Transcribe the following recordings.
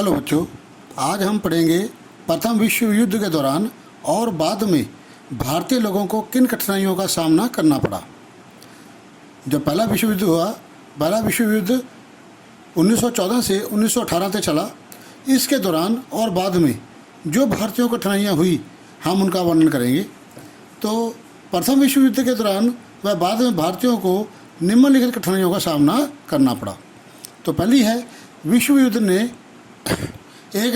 Hello बच्चों, आज हम पढ़ेंगे प्रथम विश्व युद्ध के दौरान और बाद में भारतीय लोगों को किन कठिनाइयों का सामना करना पड़ा। जब पहला विश्व युद्ध हुआ, पहला विश्व युद्ध 1914 से 1918 तक चला। इसके दौरान और बाद में जो भारतीयों को कठिनाइयाँ हुई, हम उनका वर्णन करेंगे। तो प्रथम विश्व युद्ध के दौरान व बाद में भारतीयों को निम्नलिखित कठिनाइयों का सामना करना पड़ा। तो पहली है, विश्व युद्ध ने एक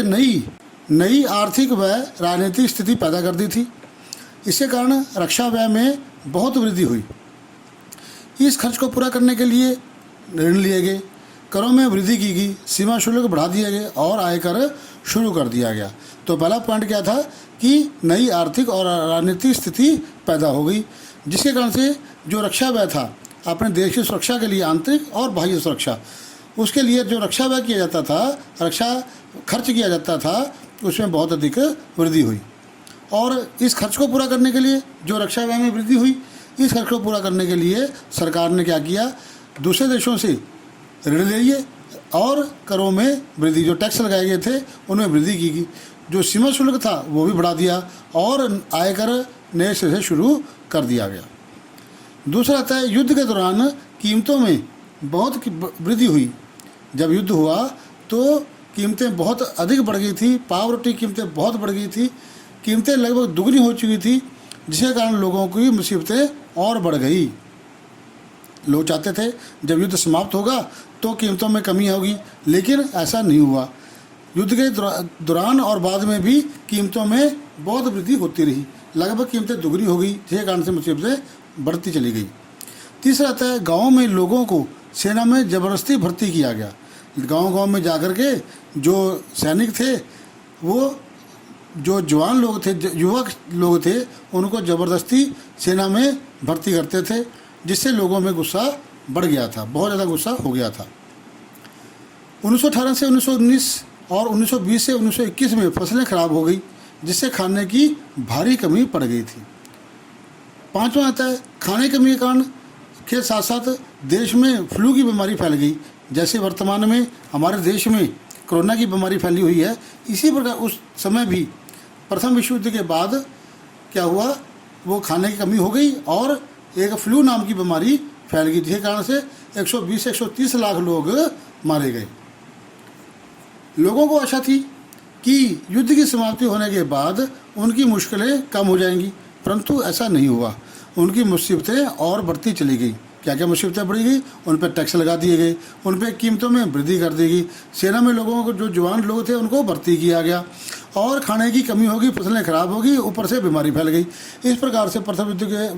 नई आर्थिक व राजनीतिक स्थिति पैदा कर दी थी। इसके कारण रक्षा व्यय में बहुत वृद्धि हुई। इस खर्च को पूरा करने के लिए ऋण लिए गए, करों में वृद्धि की गई, सीमा शुल्क बढ़ा दिए गए और आयकर शुरू कर दिया गया। तो पहला पॉइंट क्या था कि नई आर्थिक और राजनीतिक स्थिति पैदा हो गई, जिसके कारण से जो रक्षा व्यय था अपने देश की सुरक्षा के लिए, आंतरिक और बाह्य सुरक्षा, उसके लिए जो रक्षा व्यय किया जाता था, रक्षा खर्च किया जाता था, उसमें बहुत अधिक वृद्धि हुई। और इस खर्च को पूरा करने के लिए, जो रक्षा व्यय में वृद्धि हुई, इस खर्च को पूरा करने के लिए सरकार ने क्या किया, दूसरे देशों से ऋण ले लिए और करों में वृद्धि, जो टैक्स लगाए गए थे उनमें वृद्धि की गई। जो सीमा शुल्क था वो भी बढ़ा दिया और आयकर नए सिरे से शुरू कर दिया गया। दूसरा आता है, युद्ध के दौरान कीमतों में बहुत वृद्धि हुई। जब युद्ध हुआ तो कीमतें बहुत अधिक बढ़ गई थी, पाव की कीमतें बहुत बढ़ गई थी, कीमतें लगभग दुगनी हो चुकी थी, जिसके कारण लोगों की मुसीबतें और बढ़ गई। लोग चाहते थे जब युद्ध समाप्त होगा तो कीमतों में कमी होगी, लेकिन ऐसा नहीं हुआ। युद्ध के दौरान और बाद में भी कीमतों में बहुत वृद्धि होती रही, लगभग कीमतें दुगनी हो गई, जिसके कारण से मुसीबतें बढ़ती चली गई। तीसरा आता है, गाँव में लोगों को सेना में ज़बरदस्ती भर्ती किया गया। गांव-गांव में जाकर के जो सैनिक थे, वो जो जवान लोग थे, युवक लोग थे, उनको ज़बरदस्ती सेना में भर्ती करते थे, जिससे लोगों में गुस्सा बढ़ गया था, बहुत ज़्यादा गुस्सा हो गया था। 1918 से 1919 और 1920 से 1921 में फसलें खराब हो गई, जिससे खाने की भारी कमी पड़ गई थी। पाँचवां आता है, खाने की कमी के कारण के साथ साथ देश में फ्लू की बीमारी फैल गई। जैसे वर्तमान में हमारे देश में कोरोना की बीमारी फैली हुई है, इसी प्रकार उस समय भी प्रथम विश्व युद्ध के बाद क्या हुआ, वो खाने की कमी हो गई और एक फ्लू नाम की बीमारी फैल गई, जिसके कारण से 120 से 130 लाख लोग मारे गए। लोगों को आशा थी कि युद्ध की समाप्ति होने के बाद उनकी मुश्किलें कम हो जाएंगी, परंतु ऐसा नहीं हुआ। उनकी मुसीबतें और बढ़ती चली गई। क्या क्या मुसीबतें बढ़ी गई, उन पर टैक्स लगा दिए गए, उन पर कीमतों में वृद्धि कर दी गई, सेना में लोगों को, जो जवान लोग थे, उनको भर्ती किया गया और खाने की कमी होगी, फसलें खराब होगी, ऊपर से बीमारी फैल गई। इस प्रकार से प्रथम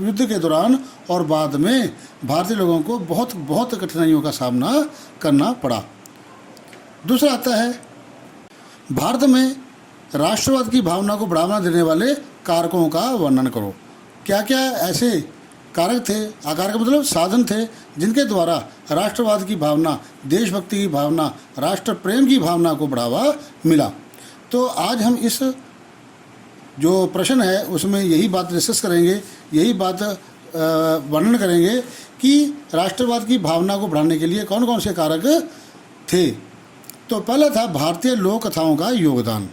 युद्ध के दौरान और बाद में भारतीय लोगों को बहुत कठिनाइयों का सामना करना पड़ा। दूसरा आता है, भारत में राष्ट्रवाद की भावना को बढ़ावा देने वाले कारकों का वर्णन करो। क्या क्या ऐसे कारक थे, आकार का मतलब साधन थे, जिनके द्वारा राष्ट्रवाद की भावना, देशभक्ति की भावना, राष्ट्र प्रेम की भावना को बढ़ावा मिला। तो आज हम इस जो प्रश्न है उसमें यही बात डिस्कस करेंगे, यही बात वर्णन करेंगे कि राष्ट्रवाद की भावना को बढ़ाने के लिए कौन कौन से कारक थे। तो पहला था भारतीय लोक कथाओं का योगदान।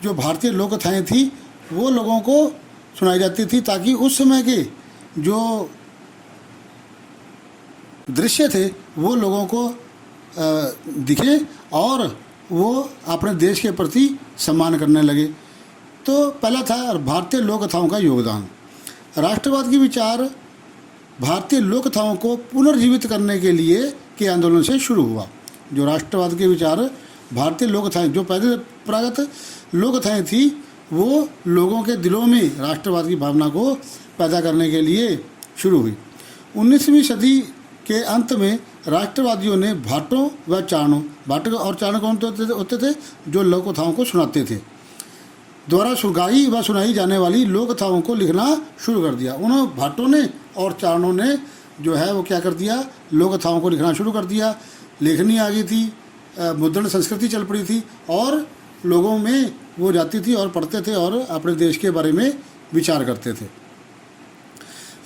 जो भारतीय लोक कथाएँ थी वो लोगों को सुनाई जाती थी, ताकि उस समय के जो दृश्य थे वो लोगों को दिखे और वो अपने देश के प्रति सम्मान करने लगे। तो पहला था भारतीय लोक कथाओं का योगदान। राष्ट्रवाद की विचार भारतीय लोक कथाओं को पुनर्जीवित करने के लिए के आंदोलन से शुरू हुआ। जो राष्ट्रवाद के विचार, भारतीय लोक कथाएँ, जो पहले परंपरागत लोक कथाएँ थी, वो लोगों के दिलों में राष्ट्रवाद की भावना को पैदा करने के लिए शुरू हुई। 19वीं सदी के अंत में राष्ट्रवादियों ने भाटों व चारणों, भाट और चारण कौन होते थे, जो लोक कथाओं को सुनाते थे, द्वारा गाई व सुनाई जाने वाली लोक कथाओं को लिखना शुरू कर दिया। उन्होंने भाटों ने और चारणों ने जो है वो क्या कर दिया, लोक कथाओं को लिखना शुरू कर दिया। लेखनी आ गई थी, मुद्रण संस्कृति चल पड़ी थी और लोगों में वो जाती थी और पढ़ते थे और अपने देश के बारे में विचार करते थे।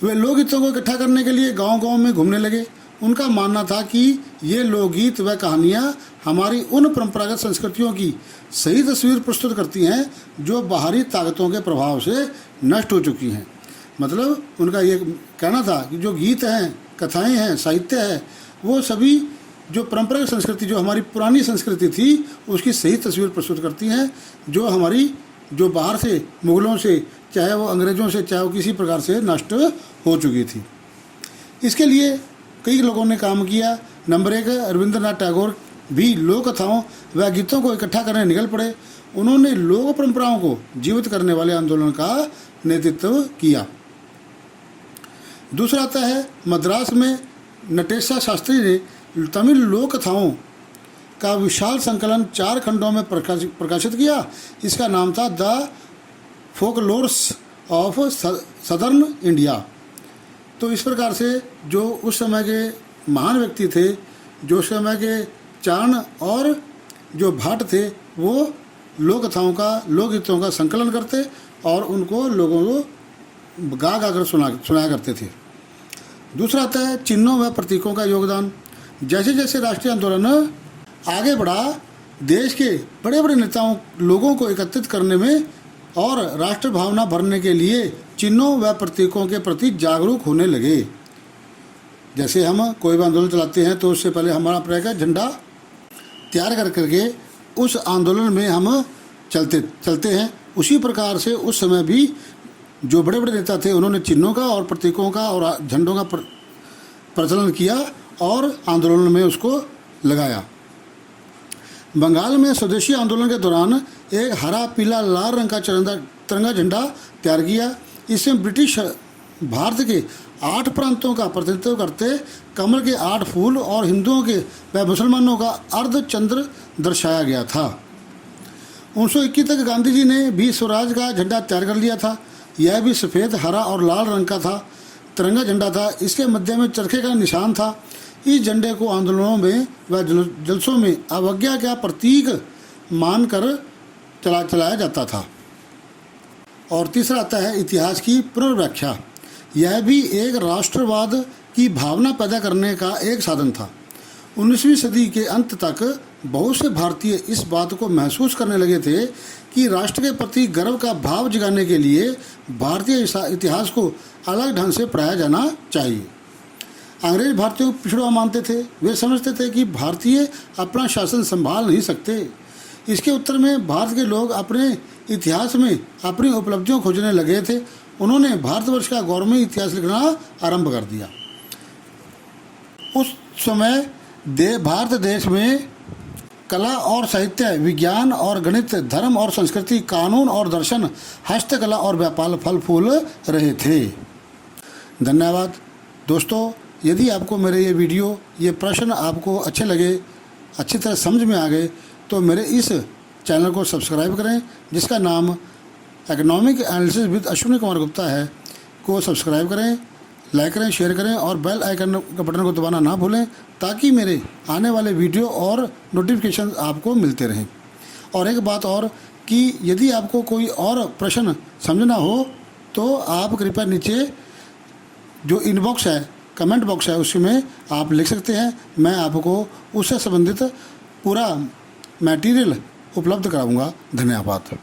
वे लोकगीतों को इकट्ठा करने के लिए गांव-गांव में घूमने लगे उनका मानना था कि ये लोकगीत व कहानियाँ हमारी उन परंपरागत संस्कृतियों की सही तस्वीर प्रस्तुत करती हैं जो बाहरी ताकतों के प्रभाव से नष्ट हो चुकी हैं। मतलब उनका ये कहना था कि जो गीत हैं, कथाएं हैं, साहित्य है, वो सभी जो परंपरागत संस्कृति, जो हमारी पुरानी संस्कृति थी, उसकी सही तस्वीर प्रस्तुत करती हैं जो हमारी, जो बाहर से, मुग़लों से, चाहे वो अंग्रेज़ों से, चाहे वो किसी प्रकार से नष्ट हो चुकी थी। इसके लिए कई लोगों ने काम किया। नंबर 1, रविंद्रनाथ टैगोर भी लोक कथाओं व गीतों को इकट्ठा करने निकल पड़े। उन्होंने लोक परंपराओं को जीवित करने वाले आंदोलन का नेतृत्व किया। दूसरा आता है मद्रास में नटेशा शास्त्री ने तमिल लोक कथाओं का विशाल संकलन 4 खंडों में प्रकाशित किया। इसका नाम था the folklores of southern India. तो इस प्रकार से जो उस समय के महान व्यक्ति थे, जो उस समय के चारण और जो भाट थे, वो लोक कथाओं का, लोकगीतों का संकलन करते और उनको लोगों को गा गा कर सुनाया करते थे। दूसरा आता है चिन्हों व प्रतीकों का योगदान। जैसे जैसे राष्ट्रीय आंदोलन आगे बढ़ा, देश के बड़े बड़े नेताओं, लोगों को एकत्रित करने में और राष्ट्र भावना भरने के लिए चिन्हों व प्रतीकों के प्रति जागरूक होने लगे। जैसे हम कोई भी आंदोलन चलाते हैं तो उससे पहले हमारा अपना झंडा तैयार कर करके उस आंदोलन में हम चलते हैं। उसी प्रकार से उस समय भी जो बड़े बड़े नेता थे, उन्होंने चिन्हों का और प्रतीकों का और झंडों का प्रचलन किया और आंदोलन में उसको लगाया। बंगाल में स्वदेशी आंदोलन के दौरान एक हरा, पीला, लाल रंग का तिरंगा झंडा तैयार किया। इसमें ब्रिटिश भारत के 8 प्रांतों का प्रतिनिधित्व करते कमल के 8 फूल और हिंदुओं के व मुसलमानों का अर्धचंद्र दर्शाया गया था। 1921 तक गांधी जी ने भी स्वराज का झंडा तैयार कर लिया था। यह भी सफ़ेद, हरा और लाल रंग का था, तिरंगा झंडा था। इसके मध्य में चरखे का निशान था। इस झंडे को आंदोलनों में व जलसों में अवज्ञा का प्रतीक मानकर चलाया जाता था। और तीसरा आता है इतिहास की पुनर्व्याख्या। यह भी एक राष्ट्रवाद की भावना पैदा करने का एक साधन था। 19वीं सदी के अंत तक बहुत से भारतीय इस बात को महसूस करने लगे थे कि राष्ट्र के प्रति गर्व का भाव जगाने के लिए भारतीय इतिहास को अलग ढंग से पढ़ाया जाना चाहिए। अंग्रेज भारतीयों को पिछड़ा मानते थे। वे समझते थे कि भारतीय अपना शासन संभाल नहीं सकते। इसके उत्तर में भारत के लोग अपने इतिहास में अपनी उपलब्धियों खोजने लगे थे। उन्होंने भारतवर्ष का गौरवमय इतिहास लिखना आरंभ कर दिया। उस समय भारत देश में कला और साहित्य, विज्ञान और गणित, धर्म और संस्कृति, कानून और दर्शन, हस्तकला और व्यापार फल फूल रहे थे। धन्यवाद दोस्तों। यदि आपको मेरे ये वीडियो, ये प्रश्न आपको अच्छे लगे, अच्छी तरह समझ में आ गए, तो मेरे इस चैनल को सब्सक्राइब करें, जिसका नाम economic analysis with Ashwini Kumar Gupta है, को सब्सक्राइब करें, लाइक करें, शेयर करें और बेल आइकन का बटन को दबाना ना भूलें, ताकि मेरे आने वाले वीडियो और नोटिफिकेशन आपको मिलते रहें। और एक बात और कि यदि आपको कोई और प्रश्न समझना हो तो आप कृपया नीचे जो इनबॉक्स है, कमेंट बॉक्स है, उसमें आप लिख सकते हैं। मैं आपको उससे संबंधित पूरा मटेरियल उपलब्ध कराऊंगा। धन्यवाद।